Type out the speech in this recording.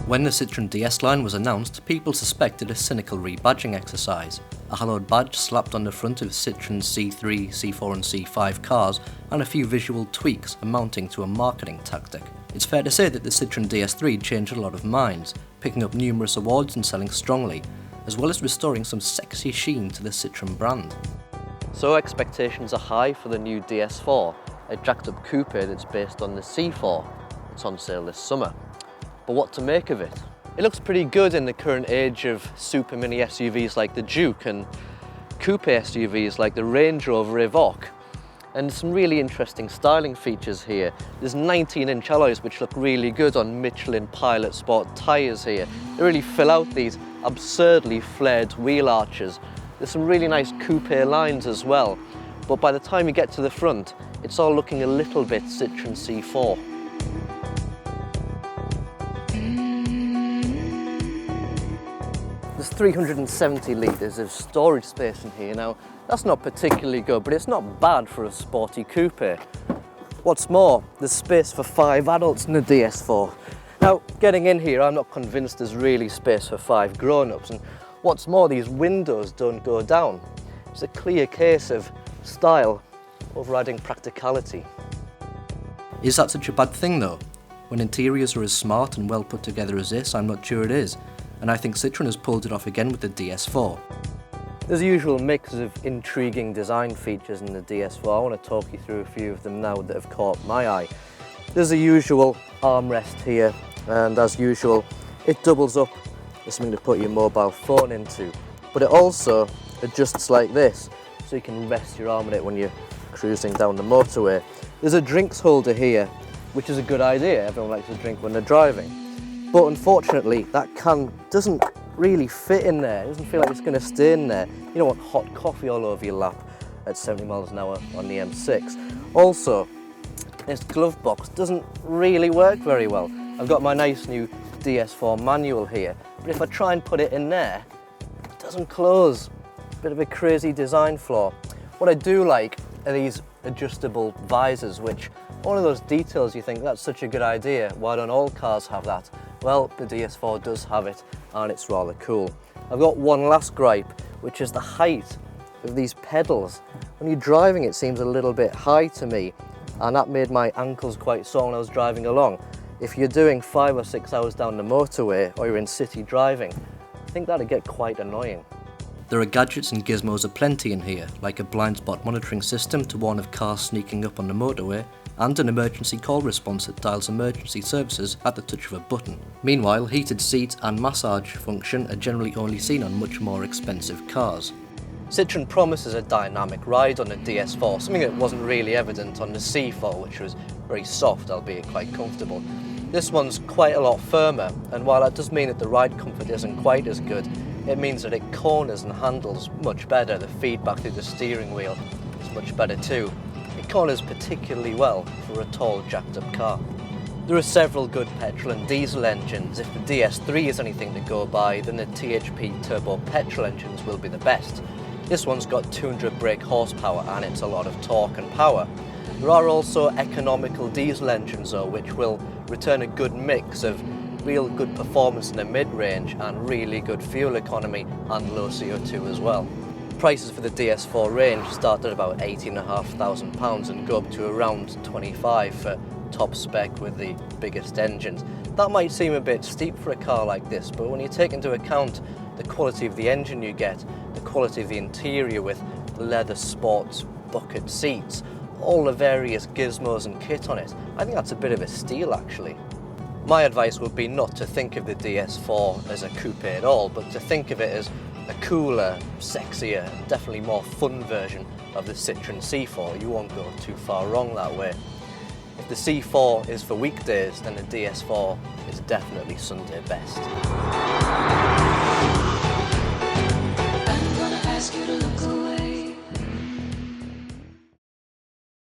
When the Citroen DS line was announced, people suspected a cynical rebadging exercise. A hallowed badge slapped on the front of Citroen C3, C4 and C5 cars, and a few visual tweaks amounting to a marketing tactic. It's fair to say that the Citroen DS3 changed a lot of minds, picking up numerous awards and selling strongly, as well as restoring some sexy sheen to the Citroen brand. So expectations are high for the new DS4, a jacked up coupe that's based on the C4. It's on sale this summer. But what to make of it? It looks pretty good in the current age of super mini SUVs like the Duke and coupe SUVs like the Range Rover Evoque. And some really interesting styling features here. There's 19-inch alloys which look really good on Michelin Pilot Sport tyres here. They really fill out these absurdly flared wheel arches. There's some really nice coupe lines as well. But by the time you get to the front, it's all looking a little bit Citroen C4. There's 370 litres of storage space in here. Now, that's not particularly good, but it's not bad for a sporty coupe. What's more, there's space for 5 adults in the DS4. Now, getting in here, I'm not convinced there's really space for 5 grown-ups, and what's more, these windows don't go down. It's a clear case of style overriding practicality. Is that such a bad thing though? When interiors are as smart and well put together as this, I'm not sure it is. And I think Citroen has pulled it off again with the DS4. There's a usual mix of intriguing design features in the DS4. I want to talk you through a few of them now that have caught my eye. There's a usual armrest here, and as usual, it doubles up as something to put your mobile phone into. But it also adjusts like this, so you can rest your arm on it when you're cruising down the motorway. There's a drinks holder here, which is a good idea. Everyone likes to drink when they're driving. But unfortunately, that can doesn't really fit in there. It doesn't feel like it's going to stay in there. You don't want hot coffee all over your lap at 70 miles an hour on the M6. Also, this glove box doesn't really work very well. I've got my nice new DS4 manual here, but if I try and put it in there, it doesn't close. Bit of a crazy design flaw. What I do like are these adjustable visors, which one of those details you think that's such a good idea, why don't all cars have that? Well, the DS4 does have it, and it's rather cool. I've got one last gripe, which is the height of these pedals. When you're driving, it seems a little bit high to me, and that made my ankles quite sore when I was driving along. If you're doing 5 or 6 hours down the motorway, or you're in city driving, I think that'd get quite annoying. There are gadgets and gizmos aplenty in here, like a blind spot monitoring system to warn of cars sneaking up on the motorway, and an emergency call response that dials emergency services at the touch of a button. Meanwhile, heated seats and massage function are generally only seen on much more expensive cars. Citroen promises a dynamic ride on the DS4, something that wasn't really evident on the C4, which was very soft, albeit quite comfortable. This one's quite a lot firmer, and while that does mean that the ride comfort isn't quite as good, it means that it corners and handles much better. The feedback through the steering wheel is much better too. It corners particularly well for a tall, jacked-up car. There are several good petrol and diesel engines. If the DS3 is anything to go by, then the THP turbo petrol engines will be the best. This one's got 200 brake horsepower and it's a lot of torque and power. There are also economical diesel engines though, which will return a good mix of real good performance in the mid-range and really good fuel economy and low CO2 as well. Prices for the DS4 range start at about £18,500 and go up to around 25 for top spec with the biggest engines. That might seem a bit steep for a car like this, but when you take into account the quality of the engine you get, the quality of the interior with leather sports bucket seats, all the various gizmos and kit on it, I think that's a bit of a steal actually. My advice would be not to think of the DS4 as a coupe at all, but to think of it as a cooler, sexier, definitely more fun version of the Citroen C4. You won't go too far wrong that way. If the C4 is for weekdays, then the DS4 is definitely Sunday best.